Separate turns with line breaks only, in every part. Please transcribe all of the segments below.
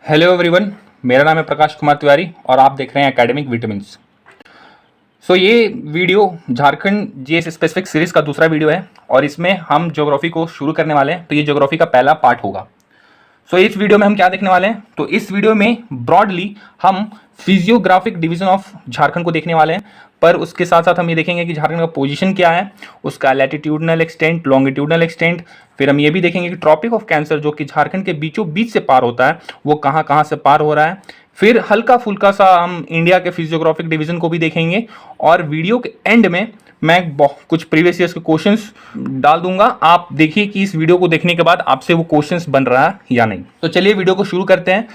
Hello everyone, मेरा नाम है प्रकाश कुमार तिवारी और आप देख रहे हैं एकेडमिक विटामिन्स। ये video Jharkhand GS specific series का दूसरा वीडियो है और इसमें हम ज्योग्राफी को शुरू करने वाले हैं। तो ये ज्योग्राफी का पहला पार्ट होगा। इस वीडियो में हम क्या देखने वाले हैं, तो इस वीडियो में ब्रॉडली हम फिजियोग्राफिक डिवीजन ऑफ झारखंड को देखने वाले हैं, पर उसके साथ साथ हम ये देखेंगे कि झारखंड का पोजीशन क्या है, उसका लैटिट्यूडनल एक्सटेंट, लॉन्गिट्यूडनल एक्सटेंट। फिर हम ये भी देखेंगे कि ट्रॉपिक ऑफ कैंसर जो कि झारखंड के बीचों बीच से पार होता है वो कहाँ कहाँ से पार हो रहा है। फिर हल्का फुल्का सा हम इंडिया के फिजियोग्राफिक डिवीजन को भी देखेंगे और वीडियो के एंड में मैं कुछ प्रीवियस ईयर्स के क्वेश्चंस डाल दूंगा। आप देखिए कि इस वीडियो को देखने के बाद आपसे वो क्वेश्चंस बन रहा है या नहीं। तो चलिए वीडियो को शुरू करते हैं,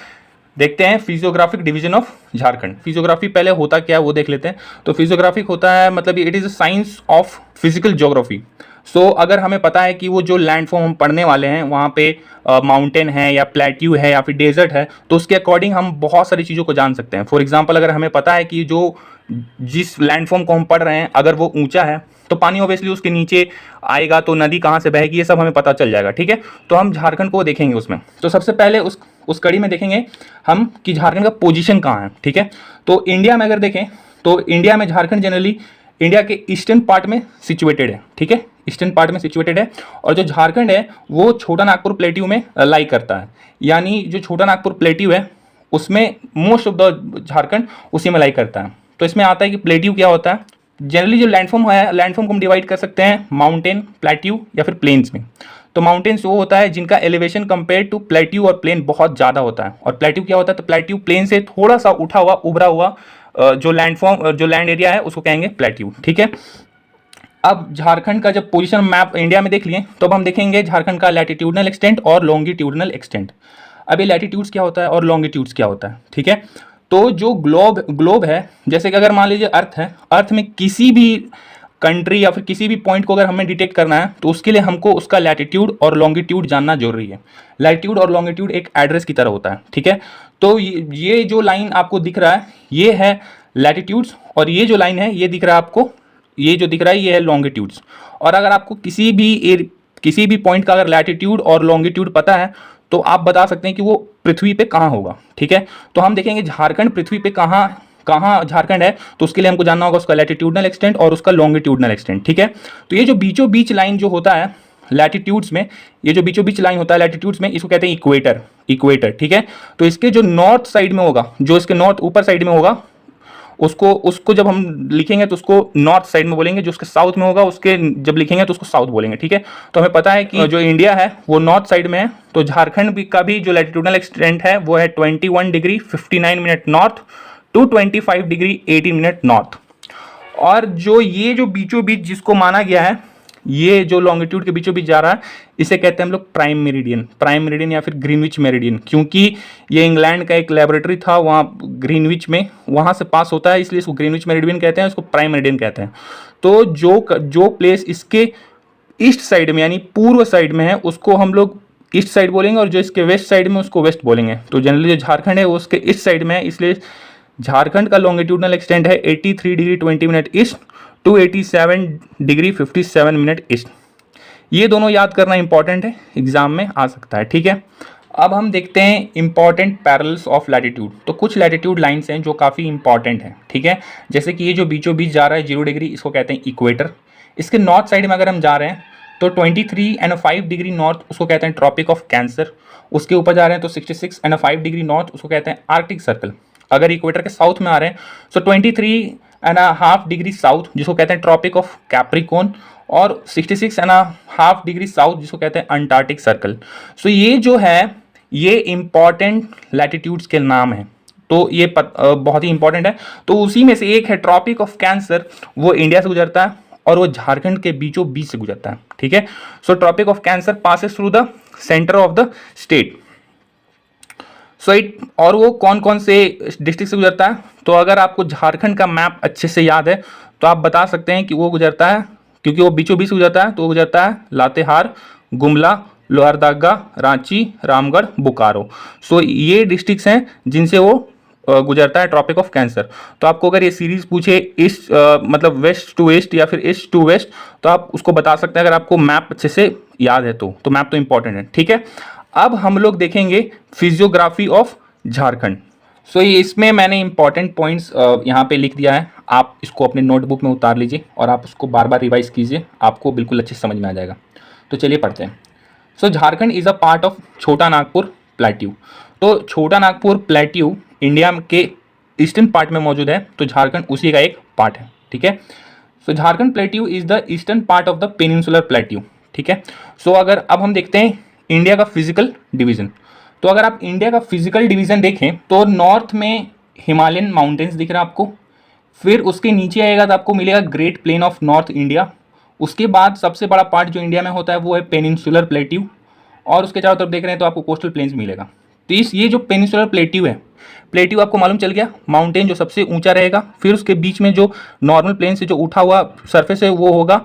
देखते हैं physiographic division of Jharkhand. Physiography पहले होता क्या है वो देख लेते हैं। तो फिजियोग्राफिक होता है मतलब it is a science of physical geography. अगर हमें पता है कि वो जो लैंडफॉर्म हम पढ़ने वाले हैं वहाँ पे माउंटेन है या प्लेट्यू है या फिर डेजर्ट है, तो उसके अकॉर्डिंग हम बहुत सारी चीज़ों को जान सकते हैं। फॉर एग्जांपल, अगर हमें पता है कि जिस लैंडफॉर्म को हम पढ़ रहे हैं अगर वो ऊंचा है तो पानी ऑब्वियसली उसके नीचे आएगा, तो नदी कहाँ से बहेगी ये सब हमें पता चल जाएगा। ठीक है, तो हम झारखंड को देखेंगे उसमें। तो सबसे पहले उस कड़ी में देखेंगे हम कि झारखंड का पोजीशन कहाँ है। ठीक है, तो इंडिया में अगर देखें तो इंडिया में झारखंड जनरली इंडिया के ईस्टर्न पार्ट में सिचुएटेड है। ठीक है, ईस्टर्न पार्ट में सिचुएटेड है और जो झारखंड है वो छोटा नागपुर प्लेट्यू में लाई करता है। यानी जो छोटा नागपुर प्लेट्यू है उसमें मोस्ट ऑफ द झारखंड उसी में लाई करता है। तो इसमें आता है कि प्लेट्यू क्या होता है। जनरली जो लैंडफॉर्म है, लैंडफॉर्म को हम डिवाइड कर सकते हैं माउंटेन, प्लेट्यू या फिर प्लेन्स में। तो माउंटेन्स वो होता है जिनका एलिवेशन कंपेयर टू प्लेट्यू और प्लेन बहुत ज़्यादा होता है, और प्लेट्यू क्या होता है, तो प्लेट्यू प्लेन से थोड़ा सा उठा हुआ उभरा हुआ जो लैंड एरिया है उसको कहेंगे प्लेट्यू। ठीक है, अब झारखंड का जब पोजीशन मैप इंडिया में देख लिए तो अब हम देखेंगे झारखंड का लैटिट्यूडनल एक्सटेंट और लॉन्गिट्यूडनल एक्सटेंट। अब ये लैटिट्यूड्स क्या होता है और लॉन्गिट्यूड्स क्या होता है। ठीक है, तो जो ग्लोब है, जैसे कि अगर मान लीजिए अर्थ है, अर्थ में किसी भी कंट्री या फिर किसी भी पॉइंट को अगर हमें डिटेक्ट करना है तो उसके लिए हमको उसका लैटिट्यूड और लॉन्गिट्यूड जानना जरूरी है। लैटिट्यूड और लॉन्गिट्यूड एक एड्रेस की तरह होता है। ठीक है, तो ये जो लाइन आपको दिख रहा है ये है लैटिट्यूड्स और ये जो लाइन है ये दिख रहा है आपको, ये जो दिख रहा है ये है लॉन्गिट्यूड्स। और अगर आपको किसी भी पॉइंट का अगर लैटिट्यूड और लॉन्गिट्यूड पता है तो आप बता सकते हैं कि वो पृथ्वी पे कहाँ होगा। ठीक है, तो हम देखेंगे झारखंड पृथ्वी पे कहाँ झारखंड है, तो उसके लिए हमको जानना होगा उसका लैटिट्यूडनल एक्सटेंट और उसका लॉन्गिट्यूडनल एक्सटेंट। ठीक है, तो ये जो बीचों बीच लाइन जो होता है लैटिट्यूड्स में, ये जो बीचों बीच लाइन होता है लैटिट्यूड्स में, इसको कहते हैं इक्वेटर। ठीक है, तो इसके जो नॉर्थ साइड में होगा, जो इसके नॉर्थ ऊपर साइड में होगा उसको जब हम लिखेंगे तो उसको नॉर्थ साइड में बोलेंगे, जो उसके साउथ में होगा उसके जब लिखेंगे तो उसको साउथ बोलेंगे। ठीक है, तो हमें पता है कि जो इंडिया है वो नॉर्थ साइड में है, तो झारखंड का भी जो लैटिट्यूडनल एक्सटेंट है वो है 21 degree 59 minute north to 25 degree 18 minute north. और ये जो बीचों बीच जिसको माना गया है, ये जो लॉन्गिट्यूड के बीचों बीच जा रहा है इसे कहते हैं हम लोग प्राइम मेरिडियन या फिर ग्रीनविच मेरिडियन, क्योंकि ये इंग्लैंड का एक लेबोरेटरी था वहाँ ग्रीनविच में, वहाँ से पास होता है, इसलिए इसको ग्रीनविच मेरिडियन कहते हैं, इसको प्राइम मेरिडियन कहते हैं। तो जो प्लेस इसके ईस्ट साइड में यानी पूर्व साइड में है उसको हम लोग ईस्ट साइड बोलेंगे, और जो इसके वेस्ट साइड में उसको वेस्ट बोलेंगे। तो जनरली जो झारखंड है वो उसके ईस्ट साइड में है, इसलिए झारखंड का लॉन्गिट्यूडनल एक्सटेंट है 83 degree 20 minute east to 87 degree 57 minute east. ये दोनों याद करना इंपॉर्टेंट है, एग्जाम में आ सकता है। ठीक है, अब हम देखते हैं इंपॉर्टेंट पैरेलल्स ऑफ लैटिट्यूड। तो कुछ लैटिट्यूड लाइंस हैं जो काफ़ी इंपॉर्टेंट हैं। ठीक है, जैसे कि ये जो बीचों बीच जा रहा है 0 डिग्री, इसको कहते हैं इक्वेटर। इसके नॉर्थ साइड में अगर हम जा रहे हैं तो 23.5 डिग्री नॉर्थ उसको कहते हैं ट्रॉपिक ऑफ कैंसर। उसके ऊपर जा रहे हैं तो 66.5 डिग्री नॉर्थ उसको कहते हैं आर्कटिक सर्कल। अगर इक्वेटर के साउथ में आ रहे हैं तो 23.5 डिग्री साउथ जिसको कहते हैं ट्रॉपिक ऑफ कैप्रिकॉर्न, और 66.5 डिग्री साउथ जिसको कहते हैं अंटार्कटिक सर्कल। ये जो है ये इंपॉर्टेंट लैटिट्यूड्स के नाम हैं, तो ये बहुत ही इंपॉर्टेंट है। तो उसी में से एक है ट्रॉपिक ऑफ कैंसर, वो इंडिया से गुजरता है और वो झारखंड के बीचों बीच से गुजरता है। ठीक है, tropic of cancer passes through the centre of the state. और वो कौन कौन से डिस्ट्रिक्ट से गुजरता है, तो अगर आपको झारखंड का मैप अच्छे से याद है तो आप बता सकते हैं कि वो गुजरता है, क्योंकि वो बीचों बीच गुजरता है, तो वो गुजरता है लातेहार, गुमला, लोहरदगा, रांची, रामगढ़, बोकारो। ये डिस्ट्रिक्ट्स हैं जिनसे वो गुजरता है ट्रॉपिक ऑफ कैंसर। तो आपको अगर ये सीरीज पूछे ईस्ट मतलब वेस्ट टू ईस्ट या फिर ईस्ट टू वेस्ट, तो आप उसको बता सकते हैं अगर आपको मैप अच्छे से याद है तो मैप तो इंपॉर्टेंट है। ठीक है, अब हम लोग देखेंगे फिजियोग्राफी ऑफ झारखंड। सो ये इसमें मैंने इंपॉर्टेंट पॉइंट्स यहाँ पे लिख दिया है, आप इसको अपने नोटबुक में उतार लीजिए और आप उसको बार बार रिवाइज कीजिए, आपको बिल्कुल अच्छे से समझ में आ जाएगा। तो चलिए पढ़ते हैं। So Jharkhand is a part of Chota Nagpur plateau. तो छोटा नागपुर प्लेट्यू इंडिया के ईस्टर्न पार्ट में मौजूद है, तो झारखंड उसी का एक पार्ट है, ठीक है। So Jharkhand plateau is the eastern part of the peninsular plateau, ठीक है। सो अगर अब हम देखते हैं इंडिया का फिजिकल डिवीजन, तो अगर आप इंडिया का फिजिकल डिवीजन देखें तो नॉर्थ में हिमालयन माउंटेन्स दिख रहा है आपको, फिर उसके नीचे आएगा तो आपको मिलेगा great plain of north India, उसके बाद सबसे बड़ा पार्ट जो इंडिया में होता है वो है पेनिनसुलर प्लेट्यू, और उसके चारों तरफ देख रहे हैं तो आपको कोस्टल प्लेन्स मिलेगा। तो ये जो पेनिनसुलर प्लेट्यू है, प्लेट्यू आपको मालूम चल गया, माउंटेन जो सबसे ऊंचा रहेगा, फिर उसके बीच में जो नॉर्मल प्लेन से जो उठा हुआ सरफेस है वो होगा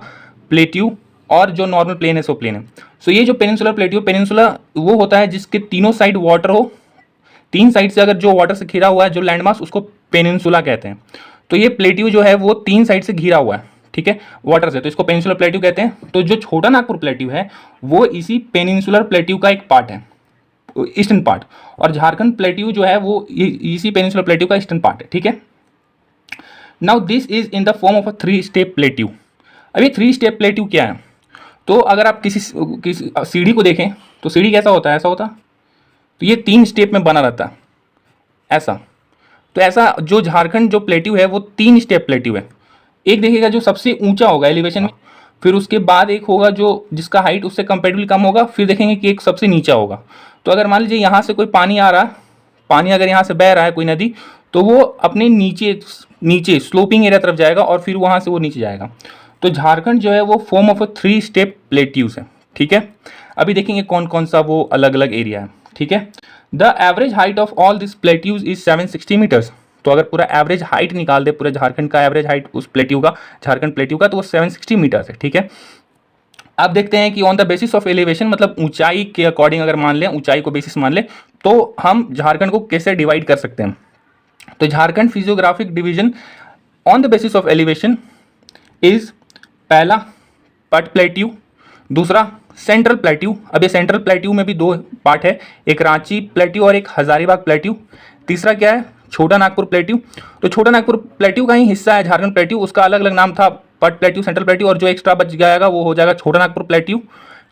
प्लेट्यू, और जो नॉर्मल प्लेन है सो प्लेन है। सो ये जो पेनिनसुलर प्लेट्यू, पेनिनसुला वो होता है जिसके तीनों साइड वाटर हो, तीन साइड से अगर जो वाटर से घिरा हुआ है जो लैंडमास, उसको पेनिनसुला कहते हैं। तो ये प्लेट्यू जो है वो तीन साइड से घिरा हुआ है, ठीक है, वाटर से, तो इसको पेनिनसुलर प्लेट्यू कहते हैं। तो जो छोटा नागपुर प्लेट्यू है वो इसी पेनिनसुलर प्लेट्यू का एक पार्ट है, ईस्टर्न पार्ट, और झारखंड प्लेट्यू जो है वो इसी पेनिनसुलर प्लेट्यू का ईस्टर्न पार्ट है, ठीक है। Now this is in the form of a 3 step plateau. अब ये 3 स्टेप प्लेट्यू क्या है, तो अगर आप किसी सीढ़ी को देखें तो सीढ़ी कैसा होता है, ऐसा होता, तो ये 3 स्टेप में बना रहता है ऐसा। तो ऐसा जो झारखंड जो प्लेट्यू है वो 3 स्टेप प्लेट्यू है। एक देखिएगा जो सबसे ऊंचा होगा एलिवेशन में, फिर उसके बाद एक होगा जो जिसका हाइट उससे कंपेरेटिवली कम होगा, फिर देखेंगे कि एक सबसे नीचा होगा। तो अगर मान लीजिए यहाँ से कोई पानी आ रहा है, पानी अगर यहाँ से बह रहा है कोई नदी, तो वो अपने नीचे स्लोपिंग एरिया तरफ जाएगा और फिर वहाँ से वो नीचे जाएगा। तो झारखंड जो है वो form of a 3 step plateaus है, ठीक है। अभी देखेंगे कौन कौन सा वो अलग अलग एरिया है, ठीक है। The average height of all this plateaus is 760 metres. तो अगर पूरा एवरेज हाइट निकाल दे, पूरे झारखंड का एवरेज हाइट उस प्लेट्यू का, झारखंड प्लेट्यू का, तो वो 760 मीटर्स है, ठीक है। अब देखते हैं कि on the basis of elevation, मतलब ऊंचाई के अकॉर्डिंग अगर मान लें, ऊंचाई को बेसिस मान लें, तो हम झारखंड को कैसे डिवाइड कर सकते हैं। तो Jharkhand physiographic division on the basis of elevation is, पहला पट प्लेट्यू, दूसरा सेंट्रल प्लेट्यू। अब ये सेंट्रल प्लेट्यू में भी 2 पार्ट है, एक रांची प्लेट्यू और एक हजारीबाग प्लेट्यू। तीसरा क्या है, छोटा नागपुर प्लेट्यू। तो छोटा नागपुर प्लेट्यू का ही हिस्सा है झारखंड प्लेट्यू, उसका अलग अलग नाम था, पट प्लेट्यू, सेंट्रल प्लेट्यू, और जो एक्स्ट्रा बच जाएगा वो हो जाएगा छोटा नागपुर प्लेट्यू।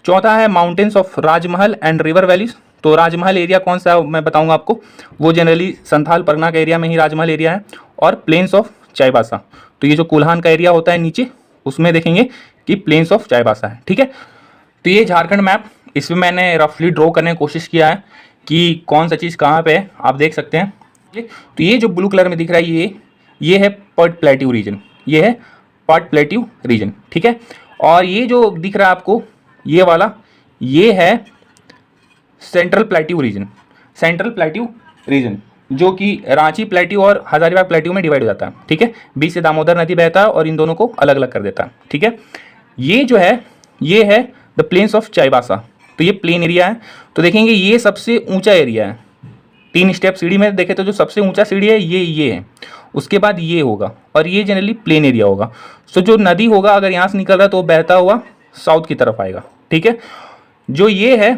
चौथा है mountains of Rajmahal and river valleys. तो राजमहल एरिया कौन सा है मैं बताऊंगा आपको, वो जनरली संथाल परगना का एरिया में ही राजमहल एरिया है। और प्लेन्स ऑफ चाईबासा, तो ये जो कोल्हान का एरिया होता है नीचे, उसमें देखेंगे कि प्लेन्स ऑफ चाईबासा है, ठीक है। तो ये झारखंड मैप, इसमें मैंने रफली ड्रॉ करने की कोशिश किया है कि कौन सा चीज़ कहाँ पे है, आप देख सकते हैं। तो ये जो ब्लू कलर में दिख रहा है ये है पट प्लेट्यू रीजन, ये है पट प्लेट्यू रीजन, ठीक है। और ये जो दिख रहा है आपको ये वाला, ये है central plateau reason, central plateau reason, जो कि रांची प्लेट्यू और हजारीबाग प्लेट्यू में डिवाइड हो जाता है, ठीक है। बीच से दामोदर नदी बहता है और इन दोनों को अलग अलग कर देता है, ठीक है। ये जो है ये है द प्लेन्स ऑफ चाईबासा, तो ये प्लेन एरिया है। तो देखेंगे ये सबसे ऊंचा एरिया है, 3 स्टेप सीढ़ी में देखे तो जो सबसे ऊंचा सीढ़ी है ये है, उसके बाद ये होगा, और ये जनरली प्लेन एरिया होगा। सो जो नदी होगा अगर यहाँ से निकल रहा है तो वो बहता हुआ साउथ की तरफ आएगा, ठीक है। जो ये है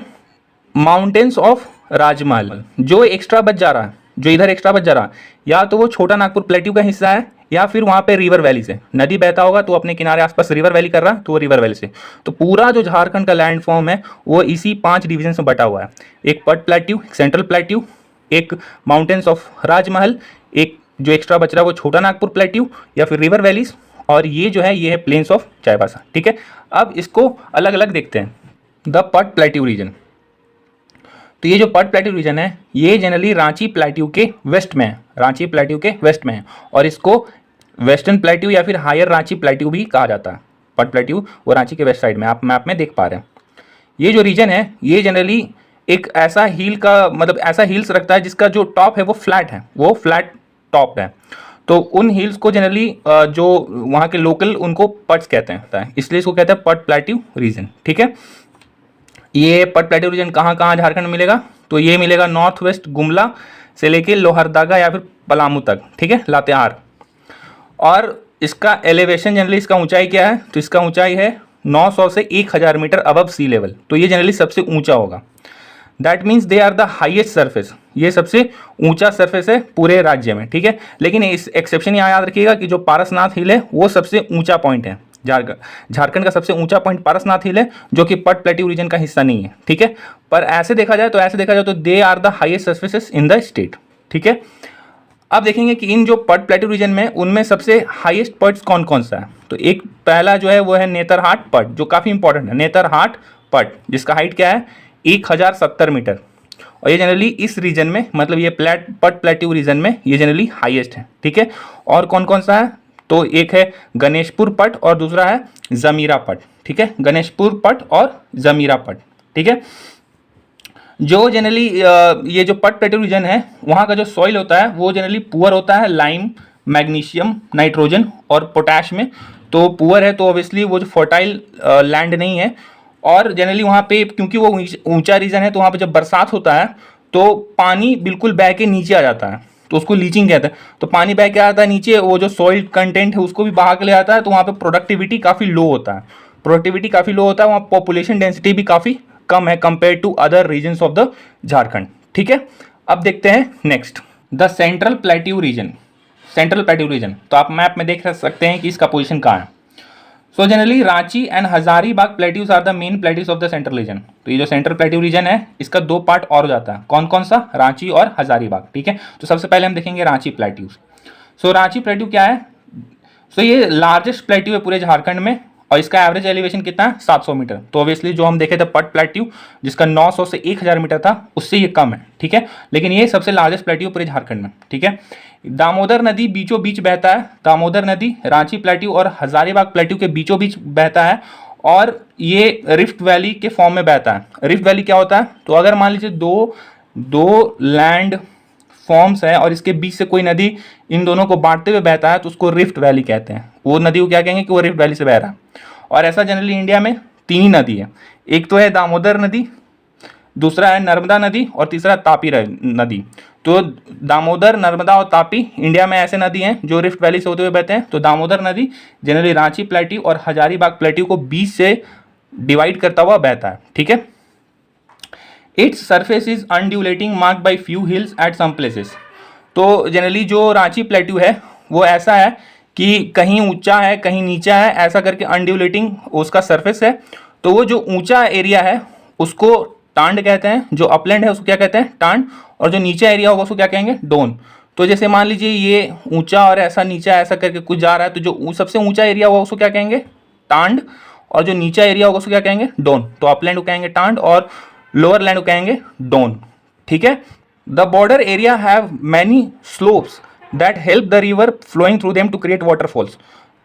माउंटेन्स ऑफ राजमहल, जो एक्स्ट्रा बच जा रहा है, जो इधर एक्स्ट्रा बच जा रहा है, या तो वो छोटा नागपुर प्लेट्यू का हिस्सा है, या फिर वहाँ पे रिवर वैली से नदी बहता होगा तो अपने किनारे आसपास रिवर वैली कर रहा है, तो वो रिवर वैली से। तो पूरा जो झारखंड का लैंड फॉर्म है वो इसी 5 डिवीजन में बटा हुआ है, एक पट प्लेट्यू, एक सेंट्रल प्लेट्यू, एक माउंटेन्स ऑफ राजमहल, एक जो एक्स्ट्रा बच रहा है वो छोटा नागपुर प्लेट्यू या फिर रिवर वैलीज, और ये जो है ये है प्लेन्स ऑफ चाईबासा, ठीक है। अब इसको अलग अलग देखते हैं। द पट प्लेट्यू रीजन, तो ये जो पट प्लेट्यू रीजन है ये जनरली रांची प्लेट्यू के वेस्ट में है, रांची प्लेट्यू के वेस्ट में है, और इसको वेस्टर्न प्लेट्यू या फिर हायर रांची प्लेट्यू भी कहा जाता है। पट प्लेट्यू वो रांची के वेस्ट साइड में, आप मैप में देख पा रहे हैं। ये जो रीजन है ये जनरली एक ऐसा हिल का, मतलब ऐसा हिल्स रखता है जिसका जो टॉप है वो फ्लैट है, वो फ्लैट टॉप है। तो उन हिल्स को जनरली जो वहाँ के लोकल उनको पट्स कहते हैं, इसलिए इसको कहते हैं पट प्लेट्यू रीजन, ठीक है। ये पट प्लेट्यू रीजन कहाँ कहाँ झारखंड में मिलेगा, तो ये मिलेगा नॉर्थ वेस्ट गुमला से लेके लोहरदगा या फिर पलामू तक, ठीक है, लातेहार। और इसका एलिवेशन जनरली, इसका ऊंचाई क्या है, तो इसका ऊंचाई है 900 से 1000 मीटर अबव सी लेवल, तो ये जनरली सबसे ऊंचा होगा। That means they are the highest surface, ये सबसे ऊंचा सरफेस है पूरे राज्य में, ठीक है। लेकिन इस एक्सेप्शन यहाँ याद रखिएगा कि जो पारसनाथ हिल है वो सबसे ऊंचा पॉइंट है। झारखंड का सबसे ऊंचा पॉइंट पारसनाथ हिल है, जो कि पट प्लेट्यू रीजन का हिस्सा नहीं है, ठीक है। पर ऐसे देखा जाए तो they are the highest surfaces in the state, ठीक है। अब देखेंगे कि इन जो पट प्लेट्यू रीजन में उनमें सबसे हाईएस्ट पट्स कौन कौन सा है। तो एक पहला जो है वो है नेतरहाट पट, जो काफ़ी इंपॉर्टेंट है। नेतरहाट पट जिसका हाइट क्या है 1070 मीटर, और ये जनरली इस रीजन में, मतलब ये पट प्लेट्यू रीजन में ये जनरली हाईएस्ट है, ठीक है। और कौन कौन सा है, तो एक है गणेशपुर पट और दूसरा है जमीरा पट, ठीक है। गणेशपुर पट और जमीरा पट, ठीक है। जो जनरली ये जो पट प्लेट्यू रीजन है वहाँ का जो सॉइल होता है वो जनरली पुअर होता है लाइम, मैग्नीशियम, नाइट्रोजन और पोटैश में। तो पुअर है तो ऑब्वियसली वो जो फर्टाइल लैंड नहीं है। और जनरली वहाँ पे क्योंकि वो ऊंचा रीजन है तो वहाँ पे जब बरसात होता है तो पानी बिल्कुल बह के नीचे आ जाता है, तो उसको लीचिंग कहते हैं। तो पानी बह के आता है नीचे, वो जो सॉइल कंटेंट है उसको भी बहा के ले आता है, तो वहाँ पे प्रोडक्टिविटी काफ़ी लो होता है, वहाँ पॉपुलेशन डेंसिटी भी काफ़ी कम है compare to other regions of the Jharkhand, ठीक है। अब देखते हैं next the central plateau region. तो आप मैप में देख सकते हैं कि इसका पोजीशन कहाँ है। So generally Ranchi and Hazaribagh plateaus are the main plateaus of the central region. तो ये जो सेंट्रल प्लेट्यू रीजन है इसका दो पार्ट और हो जाता है, कौन कौन सा, रांची और हजारीबाग, ठीक है। तो सबसे पहले हम देखेंगे रांची प्लेट्यूज। सो रांची प्लेट्यू क्या है, सो ये लार्जेस्ट प्लेट्यू है पूरे झारखंड में, और इसका एवरेज एलिवेशन कितना है 700 मीटर। तो ऑब्वियसली जो हम देखे थे पट प्लेट्यू जिसका 900 से 1000 मीटर था उससे ये कम है, ठीक है। लेकिन ये सबसे लार्जेस्ट प्लेट्यू पूरे झारखंड में, ठीक है। दामोदर नदी बीचों बीच बहता है, दामोदर नदी रांची प्लेट्यू और हजारीबाग प्लेट्यू के बीचों बीच बहता है, और ये रिफ्ट वैली के फॉर्म में बहता है। रिफ्ट वैली क्या होता है, तो अगर मान लीजिए दो लैंड फॉर्म्स है और इसके बीच से कोई नदी इन दोनों को बांटते हुए बहता है तो उसको रिफ्ट वैली कहते हैं। वो नदी को क्या कहेंगे कि वो रिफ्ट वैली से बह रहा है। और ऐसा जनरली इंडिया में 3 ही नदी है, एक तो है दामोदर नदी, दूसरा है नर्मदा नदी और तीसरा तापी नदी। तो दामोदर, नर्मदा और तापी इंडिया में ऐसे नदी हैं जो रिफ्ट वैली से होते हुए बहते हैं। तो दामोदर नदी जनरली रांची प्लेट्यू और हजारीबाग प्लेट्यू को बीच से डिवाइड करता हुआ बहता है, ठीक है। Its surface is undulating marked by few hills at some places. तो जनरली जो रांची प्लेट्यू है वो ऐसा है कि कहीं ऊंचा है कहीं नीचा है, ऐसा करके अनड्यूलेटिंग उसका सरफेस है। तो वो जो ऊंचा एरिया है उसको टांड कहते हैं, जो अपलैंड है उसको क्या कहते हैं, टांड, और जो नीचा एरिया होगा उसको क्या कहेंगे, डोन। तो जैसे मान लीजिए ये ऊंचा और ऐसा नीचा ऐसा करके कुछ जा रहा है, तो जो सबसे ऊंचा एरिया होगा उसको क्या कहेंगे, टांड, और जो नीचा एरिया होगा उसको क्या कहेंगे, डोन। तो अपलैंड को कहेंगे टांड और लोअर लैंड को कहेंगे डोन, ठीक है। The border area have many slopes that help the river flowing through them to create waterfalls.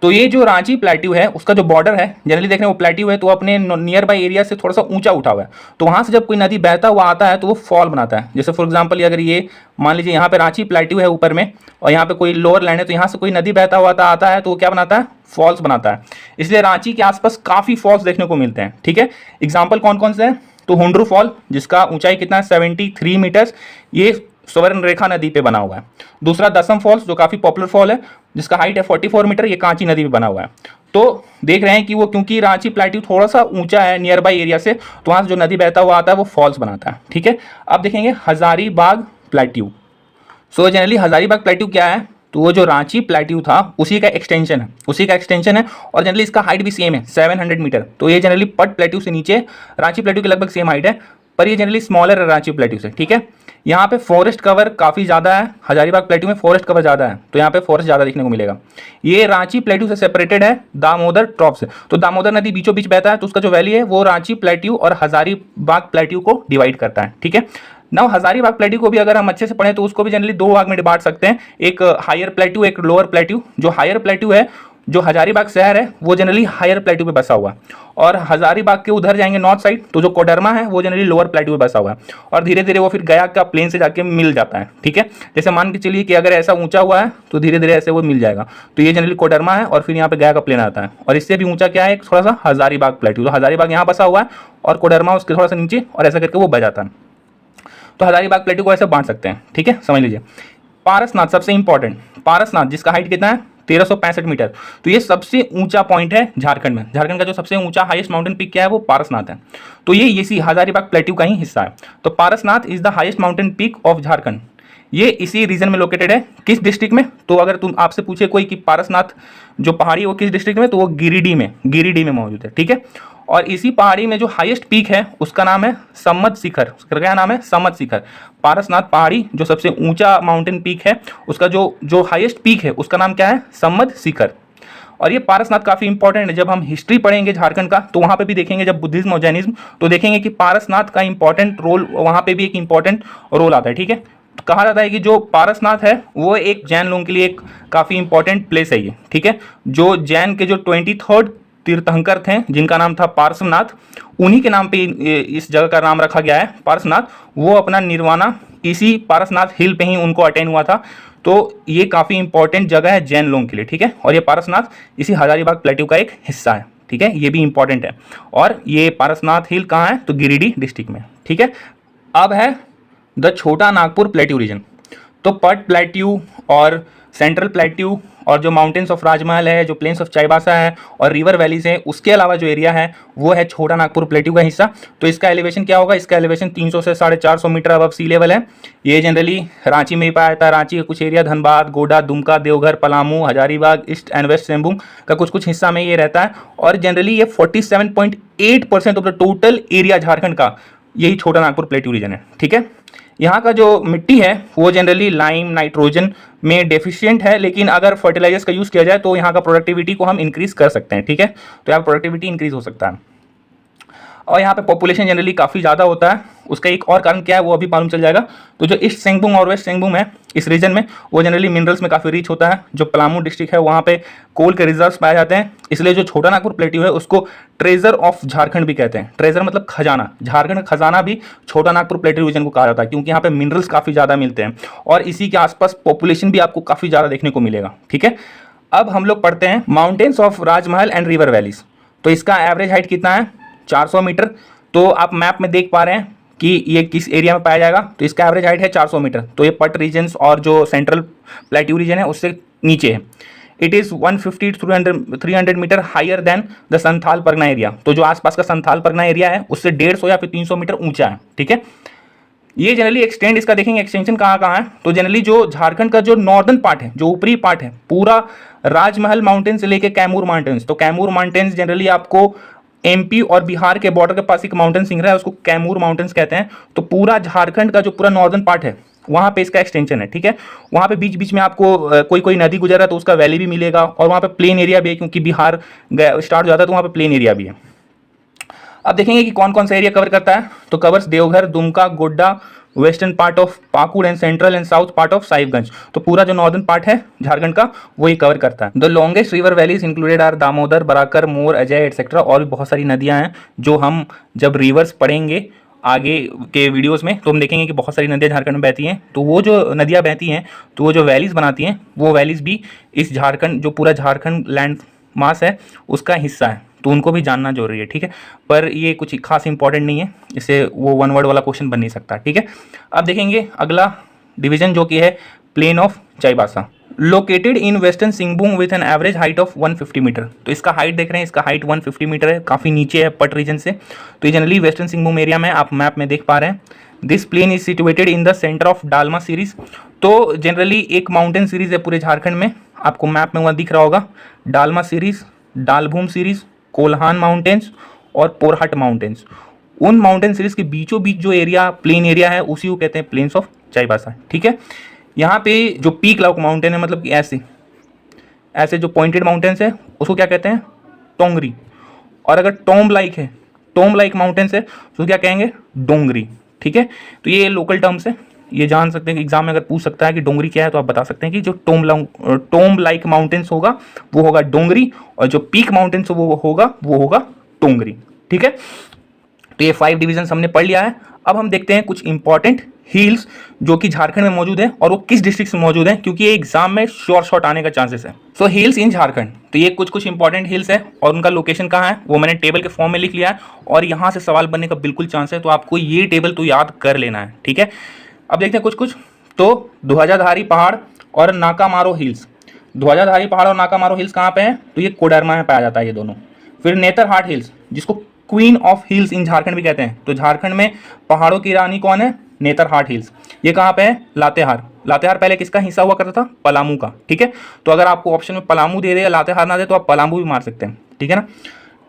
तो ये जो रांची प्लेट्यू है उसका जो बॉर्डर है, जनरली देख रहे हैं वो प्लेट्यू है तो अपने नियर बाई एरिया से थोड़ा सा ऊंचा उठा हुआ है। तो वहाँ से जब कोई नदी बहता हुआ आता है तो वो फॉल बनाता है। जैसे फॉर एग्जांपल अगर ये मान लीजिए यहाँ पे रांची प्लेट्यू है ऊपर में और यहाँ पे कोई लोअर लैंड है, तो यहाँ से कोई नदी बहता हुआ आता है तो वो क्या बनाता है, फॉल्स बनाता है। इसलिए रांची के आसपास काफ़ी फॉल्स देखने को मिलते हैं, ठीक है। एग्जाम्पल कौन कौन से हैं, तो हुंड्रू फॉल जिसका ऊंचाई कितना है 73 मीटर्स, ये स्वर्ण रेखा नदी पे बना हुआ है। दूसरा दसम फॉल्स जो काफ़ी पॉपुलर फॉल है जिसका हाइट है 44 मीटर, ये कांची नदी पे बना हुआ है। तो देख रहे हैं कि वो क्योंकि रांची प्लेट्यू थोड़ा सा ऊंचा है नियर बाई एरिया से, तो वहाँ से जो नदी बहता हुआ आता है वो फॉल्स बनाता है, ठीक है। अब देखेंगे Hazaribagh plateau. So generally Hazaribagh plateau क्या है, तो वो जो रांची प्लेट्यू था उसी का एक्सटेंशन है, और जनरली इसका हाइट भी सेम है 700 मीटर। तो ये जनरली पट प्लेट्यू से नीचे रांची प्लेट्यू के लगभग सेम हाइट है, पर ये जनरली स्मॉलर है रांची प्लेट्यू से, ठीक है। यहाँ पे फॉरेस्ट कवर काफ़ी ज़्यादा है, हजारीबाग प्लेट्यू में फॉरेस्ट कवर ज़्यादा है, तो यहाँ पे फॉरेस्ट ज़्यादा देखने को मिलेगा। ये रांची प्लेट्यू से सेपरेटेड है दामोदर ट्रॉप से। तो दामोदर नदी बीचों बीच बहता है तो उसका जो वैली है वो रांची प्लेट्यू और हजारीबाग प्लेट्यू को डिवाइड करता है, ठीक है। नाउ हजारीबाग प्लेट्यू को भी अगर हम अच्छे से पढ़ें तो उसको भी जनरली 2 भाग में बांट सकते हैं, एक हायर प्लेट्यू एक लोअर प्लेट्यू। जो हायर प्लेट्यू है, जो हजारीबाग शहर है वो जनरली हायर प्लेट्यू पे बसा हुआ है, और हजारीबाग के उधर जाएंगे नॉर्थ साइड तो जो कोडरमा है वो जनरली लोअर प्लेट्यू पे बसा हुआ है, और धीरे धीरे वो फिर गया का प्लेन से जाके मिल जाता है, ठीक है। जैसे मान के चलिए कि अगर ऐसा ऊंचा हुआ है तो धीरे धीरे ऐसे वो मिल जाएगा। तो ये जनरली कोडरमा है और फिर यहाँ पे गया का प्लेन आता है, और इससे भी ऊंचा क्या है थोड़ा सा हजारीबाग प्लेट्यू। तो हजारीबाग यहाँ बसा हुआ है और कोडरमा उसके थोड़ा सा नीचे, और ऐसा करके वो बह जाता है। तो हजारीबाग प्लेट्यू को ऐसे बांट सकते हैं, ठीक है, समझ लीजिए। पारसनाथ सबसे इंपॉर्टेंट, पारसनाथ जिसका हाइट कितना है 1365 मीटर। तो ये सबसे ऊंचा पॉइंट है झारखंड में। झारखंड का जो सबसे ऊंचा हाईएस्ट माउंटेन पीक क्या है, वो पारसनाथ है। तो ये इसी हजारीबाग प्लेट्यू का ही हिस्सा है। तो Parasnath is the highest mountain peak of Jharkhand. ये इसी रीजन में लोकेटेड है। किस डिस्ट्रिक्ट में? तो अगर तुम आपसे पूछे कोई कि पारसनाथ जो पहाड़ी है वो किस डिस्ट्रिक्ट में, तो वो गिरिडीह में मौजूद है। ठीक है। और इसी पहाड़ी में जो हाईएस्ट पीक है उसका नाम है सम्मद शिखर। उसका क्या नाम है? सम्मद शिखर। पारसनाथ पहाड़ी जो सबसे ऊंचा माउंटेन पीक है उसका जो हाईएस्ट पीक है उसका नाम क्या है? सम्मद शिखर। और ये पारसनाथ काफ़ी इंपॉर्टेंट है। जब हम हिस्ट्री पढ़ेंगे झारखंड का तो वहाँ पे भी देखेंगे, जब बुद्धिज्म और जैनिज्म, तो देखेंगे कि पारसनाथ का इंपॉर्टेंट रोल, वहाँ पे भी एक इंपॉर्टेंट रोल आता है। ठीक है। तो कहा जाता है कि जो पारसनाथ है वो एक जैन लोगों के लिए एक काफ़ी इंपॉर्टेंट प्लेस है ये। ठीक है। जो जैन के जो 23rd तीर्थंकर थे जिनका नाम था पार्श्वनाथ, उन्हीं के नाम पे इस जगह का नाम रखा गया है पार्श्वनाथ। वो अपना निर्वाणा इसी पारसनाथ हिल पे ही उनको अटेन हुआ था। तो ये काफ़ी इंपॉर्टेंट जगह है जैन लोगों के लिए। ठीक है। और ये पारसनाथ इसी हजारीबाग प्लेट्यू का एक हिस्सा है। ठीक है। ये भी इंपॉर्टेंट है। और ये पारसनाथ हिल कहाँ है? तो गिरिडीह डिस्ट्रिक्ट में। ठीक है। अब है द छोटा नागपुर प्लेट्यू रीजन। तो पट प्लेट्यू और सेंट्रल प्लेट्यू और जो माउंटेन्स ऑफ राजमहल है, जो प्लेन्स ऑफ चाईबासा है और रिवर वैलीज है, उसके अलावा जो एरिया है वो है छोटा नागपुर प्लेट्यू का हिस्सा। तो इसका एलिवेशन क्या होगा? इसका एलिवेशन 300 से 450 मीटर अबव सी लेवल है। ये जनरली रांची में ही पाया जाता है। रांची का कुछ area, Dhanbad, Godda, Dumka, Deoghar, Palamu, Hazaribagh, east and west Singhbhum का कुछ हिस्सा में ये रहता है। और जनरली ये 47.8% of the total area Jharkhand का यही छोटा नागपुर प्लेट्यू रीजन है। ठीक है। यहाँ का जो मिट्टी है वो जनरली लाइम, नाइट्रोजन में डेफिशिएंट है, लेकिन अगर फर्टिलाइजर्स का यूज़ किया जाए तो यहाँ का प्रोडक्टिविटी को हम इंक्रीज कर सकते हैं। ठीक है। तो यहाँ प्रोडक्टिविटी इंक्रीज हो सकता है। और यहाँ पे पॉपुलेशन जनरली काफ़ी ज़्यादा होता है। उसका एक और कारण क्या है वो अभी मालूम चल जाएगा। तो जो ईस्ट सिंहभूम और वेस्ट सिंहभूम है इस रीजन में, वो जनरली मिनरल्स में काफ़ी रिच होता है। जो पलामू डिस्ट्रिक्ट है वहाँ पे कोल के रिजर्व्स पाए जाते हैं। इसलिए जो छोटा नागपुर प्लेट्यू है उसको ट्रेजर ऑफ झारखंड भी कहते हैं। ट्रेजर मतलब खजाना। झारखंड का खजाना भी छोटा नागपुर प्लेट्यू रीजन को कहा जाता है, क्योंकि यहाँ पे मिनरल्स काफ़ी ज़्यादा मिलते हैं और इसी के आसपास पॉपुलेशन भी आपको काफ़ी ज़्यादा देखने को मिलेगा। ठीक है। अब हम लोग पढ़ते हैं mountains of Rajmahal and river valleys. तो इसका एवरेज हाइट कितना है? 400 मीटर। तो आप मैप में देख पा रहे हैं कि ये किस एरिया में पाया जाएगा। तो इसका एवरेज हाइट है 400 मीटर। तो ये पट रीजन्स और जो सेंट्रल प्लेट्यू रीजन है उससे नीचे है। It is 150 to 300 metre higher than the Santhal Pargana area. तो जो आसपास का संथाल परगना एरिया है उससे 150 या फिर 300 मीटर ऊंचा है। ठीक है। ये जनरली एक्सटेंड, इसका देखेंगे एक्सटेंशन कहाँ कहाँ है। तो जनरली जो झारखंड का जो नॉर्दर्न पार्ट है, जो ऊपरी पार्ट है, पूरा राजमहल माउंटेन से लेके कैमूर माउंटेन्स। तो कैमूर माउंटेन्स जनरली आपको एमपी और बिहार के बॉर्डर के पास एक माउंटेन सिंग रहा है, उसको कैमूर माउंटेन्स कहते हैं। तो पूरा झारखंड का जो पूरा नॉर्दर्न पार्ट है वहाँ पे इसका एक्सटेंशन है। ठीक है। वहाँ पे बीच बीच में आपको कोई नदी गुजर रहा है तो उसका वैली भी मिलेगा। और वहाँ पे प्लेन एरिया भी है, क्योंकि बिहार स्टार्ट हो जाता है तो वहाँ पे प्लेन एरिया भी है। अब देखेंगे कि कौन कौन सा एरिया कवर करता है। तो covers Deoghar, Dumka, Godda, western part of Pakur and central and south part of Sahibganj. तो पूरा जो नॉर्दर्न पार्ट है झारखंड का वही कवर करता है। The longest river valleys included are Damodar, Barakar, Mor, Ajay etcetera. और भी बहुत सारी नदियां हैं जो हम जब रिवर्स पढ़ेंगे आगे के वीडियोस में तो हम देखेंगे कि बहुत सारी नदियां झारखंड में बहती हैं। तो वो जो नदियां बहती हैं तो वो जो वैलीज बनाती हैं वो वैलीज भी इस झारखंड, जो पूरा झारखंड लैंड मास है उसका हिस्सा है। तो उनको भी जानना जरूरी है। ठीक है। पर ये कुछ खास इंपॉर्टेंट नहीं है, इससे वो वन वर्ड वाला क्वेश्चन बन नहीं सकता। ठीक है। अब देखेंगे अगला डिवीजन जो कि है plain of Chaibasa, located in western Singhbhum with an average height of 150 metre. तो इसका हाइट देख रहे हैं, इसका हाइट 150 मीटर है, काफ़ी नीचे है पट रीजन से। तो ये जनरली वेस्टर्न सिंहभूम एरिया में, आप मैप में देख पा रहे हैं। This plain is situated in the centre of Dalma series. तो जनरली एक माउंटेन सीरीज है पूरे झारखंड में, आपको मैप में वहाँ दिख रहा होगा। Dalma series, Dhalbhum series, Kolhan mountains और पोरहट माउंटेन्स। उन माउंटेन सीरीज के बीचों बीच जो एरिया प्लेन एरिया है उसी को कहते हैं प्लेन्स ऑफ चाईबासा। ठीक है। यहाँ पे जो पीक लाउक माउंटेन है, मतलब कि ऐसे जो पॉइंटेड माउंटेन्स है उसको क्या कहते हैं? टोंगरी। और अगर टोम्ब लाइक है, टोम्ब लाइक माउंटेन्स है तो क्या कहेंगे? डोंगरी। ठीक है। तो ये लोकल टर्म्स है, ये जान सकते हैं कि एग्जाम में अगर पूछ सकता है कि डोंगरी क्या है तो आप बता सकते हैं कि जो टोम्ब लाइक माउंटेन्स होगा वो होगा डोंगरी, और जो पीक माउंटेन्स वो होगा टोंगरी। ठीक है। तो ये 5 डिवीजन हमने पढ़ लिया है। अब हम देखते हैं कुछ इंपॉर्टेंट हिल्स जो कि झारखंड में मौजूद है और वो किस डिस्ट्रिक्ट में मौजूद है, क्योंकि ये एग्जाम में शॉर्ट आने का चांसेस है। सो हिल्स इन झारखंड, तो ये कुछ इंपॉर्टेंट हिल्स है और उनका लोकेशन कहाँ है वो मैंने टेबल के फॉर्म में लिख लिया है। और यहाँ से सवाल बनने का बिल्कुल चांस है, तो आपको ये टेबल तो याद कर लेना है। ठीक है। अब देखते हैं कुछ तो ध्वजाधारी पहाड़ और नाकामारो हिल्स। ध्वजाधारी पहाड़ और नाकामारो हिल्स कहाँ पे है, तो ये कोडरमा में पाया जाता है ये दोनों। फिर नेतरहाट हिल्स, जिसको क्वीन ऑफ हिल्स इन झारखंड भी कहते हैं, तो झारखंड में पहाड़ों की रानी कौन है, नेतरहाट हिल्स। ये कहाँ पे है, लातेहार। लातेहार पहले किसका हिस्सा हुआ करता था, पलामू का, ठीक है। तो अगर आपको ऑप्शन में पलामू दे दे या लातेहार ना दे तो आप पलामू भी मार सकते हैं, ठीक है ना।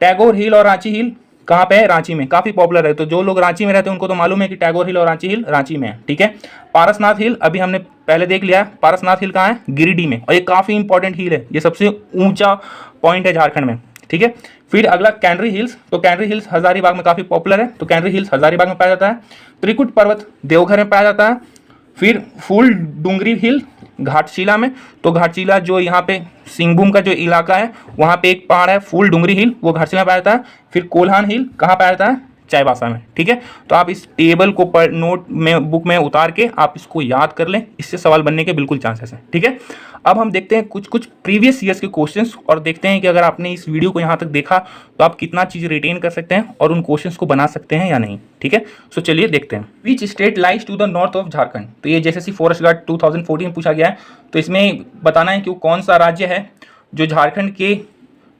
टैगोर हिल और रांची हिल कहाँ पे है, रांची में, काफी पॉपुलर है। तो जो लोग रांची में रहते हैं उनको तो मालूम है कि टैगोर हिल और रांची हिल रांची में है, ठीक है। पारसनाथ हिल अभी हमने पहले देख लिया है, पारसनाथ हिल कहाँ है, गिरिडीह में, और ये काफी इंपॉर्टेंट हिल है, ये सबसे ऊंचा पॉइंट है झारखंड में, ठीक है। फिर अगला कैनरी हिल्स, तो कैनरी हिल्स हजारीबाग में काफी पॉपुलर है, तो कैनरी हिल्स हजारीबाग में पाया जाता है। त्रिकुट पर्वत देवघर में पाया जाता है। फिर फूल डूंगरी हिल घाटशिला में, तो घाटशिला जो यहाँ पे सिंहभूम का जो इलाका है वहाँ पे एक पहाड़ है फूल डूंगरी हिल, वो घाटशिला में पाया जाता है। फिर कोल्हान हिल कहाँ पाया जाता है, चाईबासा में, ठीक है। तो आप इस टेबल को नोट में बुक में उतार के आप इसको याद कर लें, इससे सवाल बनने के बिल्कुल चांसेस हैं, ठीक है। अब हम देखते हैं कुछ प्रीवियस ईयर्स के क्वेश्चंस और देखते हैं कि अगर आपने इस वीडियो को यहाँ तक देखा तो आप कितना चीज़ रिटेन कर सकते हैं और उन क्वेश्चंस को बना सकते हैं या नहीं, ठीक है। सो चलिए देखते हैं। Which state lies to the north of Jharkhand, तो ये जैसे फॉरेस्ट गार्ड 2014 में पूछा गया है, तो इसमें बताना है कि कौन सा राज्य है जो झारखंड के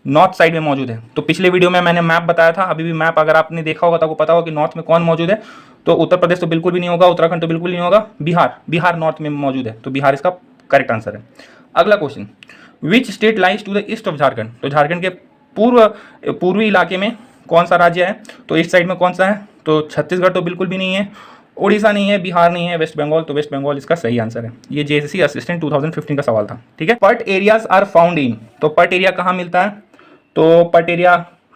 नॉर्थ साइड में मौजूद है। तो पिछले वीडियो में मैंने मैप बताया था, अभी भी मैप अगर आपने देखा होगा तो आपको पता होगा कि नॉर्थ में कौन मौजूद है। तो उत्तर प्रदेश तो बिल्कुल भी नहीं होगा, उत्तराखंड तो बिल्कुल नहीं होगा, बिहार नॉर्थ में मौजूद है, तो बिहार इसका करेक्ट आंसर है। अगला question, which state lies to the east of Jharkhand, तो झारखंड के पूर्वी इलाके में कौन सा राज्य है, तो ईस्ट साइड में कौन सा है, तो छत्तीसगढ़ तो बिल्कुल भी नहीं है, उड़ीसा नहीं है, बिहार नहीं है, वेस्ट बंगाल, तो वेस्ट बंगाल इसका सही आंसर है। ये जेएसएससी असिस्टेंट 2015 का सवाल था, ठीक है। Pat areas are found in, तो पर्ट एरिया कहाँ मिलता है, तो पर्ट एरिया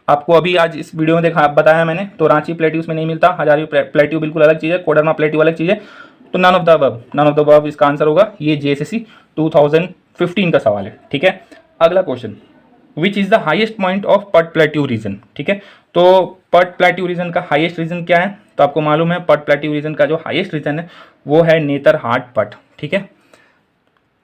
आपको अभी आज इस वीडियो में देखा बताया मैंने, तो रांची प्लेट्यूज में नहीं मिलता, हजारी प्लेट्यू बिल्कुल अलग चीज़ है, कोडरमा प्लेट्यू अलग चीज़ है, तो नन ऑफ द अबव इसका आंसर होगा। ये जेएसएससी 2015 का सवाल है, ठीक है। अगला question, which is the highest point of Pat plateau region, ठीक है। तो पर्ट प्लेट्यू रीजन का हाईएस्ट रीजन क्या है, तो आपको मालूम है पर्ट प्लेट्यू रीजन का जो हाईएस्ट रीजन है वो है नेतरहाट पट, ठीक है।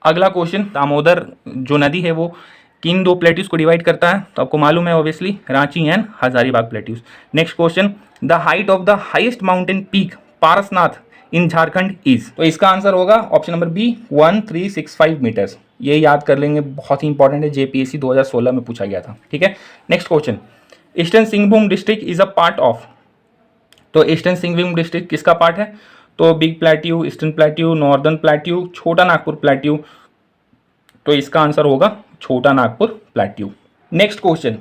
अगला क्वेश्चन, दामोदर जो नदी है वो किन दो प्लेट्यूज को डिवाइड करता है, तो आपको मालूम है obviously Ranchi and Hazaribagh plateaus. Next question, the height of the highest mountain peak Parasnath in Jharkhand is, तो इसका आंसर होगा ऑप्शन नंबर बी 1365 मीटर्स। ये याद कर लेंगे, बहुत ही इंपॉर्टेंट है, जेपीएससी 2016 में पूछा गया था, ठीक है। Next question, eastern Singhbhum district is a part of, तो ईस्टर्न सिंहभूम डिस्ट्रिक्ट किसका पार्ट है, तो big plateau, eastern plateau, northern plateau, Chota Nagpur plateau, तो इसका आंसर होगा Chota Nagpur plateau. Next question,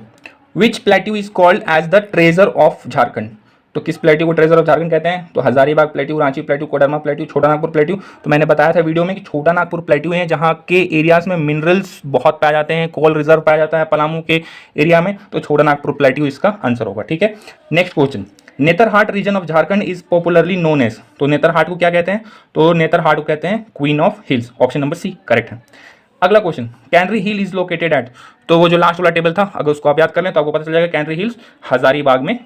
which plateau is called as the treasure of Jharkhand, तो किस प्लेट्यू को ट्रेजर ऑफ झारखंड कहते हैं, तो Hazaribagh plateau, Ranchi plateau, Koderma plateau, Chota Nagpur plateau. तो मैंने बताया था वीडियो में कि छोटा नागपुर प्लेट्यू है जहाँ के एरियाज में मिनरल्स बहुत पाए जाते हैं, कोल रिजर्व पाया जाता है पलामू के एरिया में, तो छोटा नागपुर प्लेट्यू इसका आंसर होगा, ठीक है। Next question, Netarhat region of Jharkhand is popularly known as, तो नेतरहाट को क्या कहते हैं, तो नेतरहाट को कहते हैं queen of hills, option number C correct है। अगला question, Canary Hill is located at, तो वो जो लास्ट वाला टेबल था अगर उसको आप याद कर लें तो आपको पता चल जाएगा कैनरी हिल्स हजारीबाग में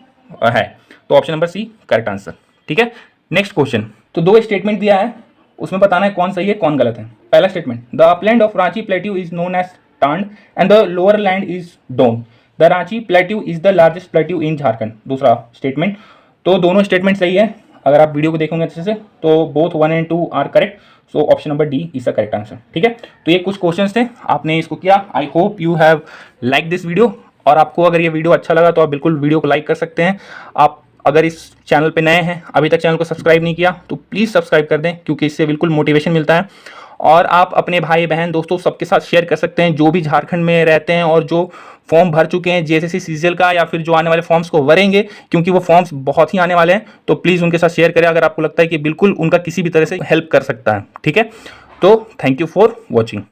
है, तो option number C correct answer, ठीक है। नेक्स्ट क्वेश्चन, तो दो स्टेटमेंट दिया है, उसमें बताना है कौन सही है कौन गलत है। पहला statement, the upland of Ranchi plateau is known as टांड and the lower land is डोन, the Ranchi plateau is the largest plateau in Jharkhand. दूसरा स्टेटमेंट, तो दोनों स्टेटमेंट सही है, अगर आप वीडियो को देखोगे अच्छे से तो both 1 and 2 are correct, so option number D is the correct answer, ठीक है। तो ये कुछ क्वेश्चंस थे, आपने इसको किया, I hope you have like this video, और आपको अगर ये वीडियो अच्छा लगा तो आप बिल्कुल वीडियो को लाइक कर सकते हैं। आप अगर इस चैनल पे नए हैं, अभी तक चैनल को सब्सक्राइब नहीं किया तो प्लीज़ सब्सक्राइब कर दें, क्योंकि इससे बिल्कुल मोटिवेशन मिलता है, और आप अपने भाई बहन दोस्तों सबके साथ शेयर कर सकते हैं जो भी झारखंड में रहते हैं और जो फॉर्म भर चुके हैं जेएसएससी सीजीएल का, या फिर जो आने वाले फॉर्म्स को भरेंगे, क्योंकि वो फॉर्म्स बहुत ही आने वाले हैं, तो प्लीज़ उनके साथ शेयर करें अगर आपको लगता है कि बिल्कुल उनका किसी भी तरह से हेल्प कर सकता है, ठीक है। तो थैंक यू फॉर वॉचिंग।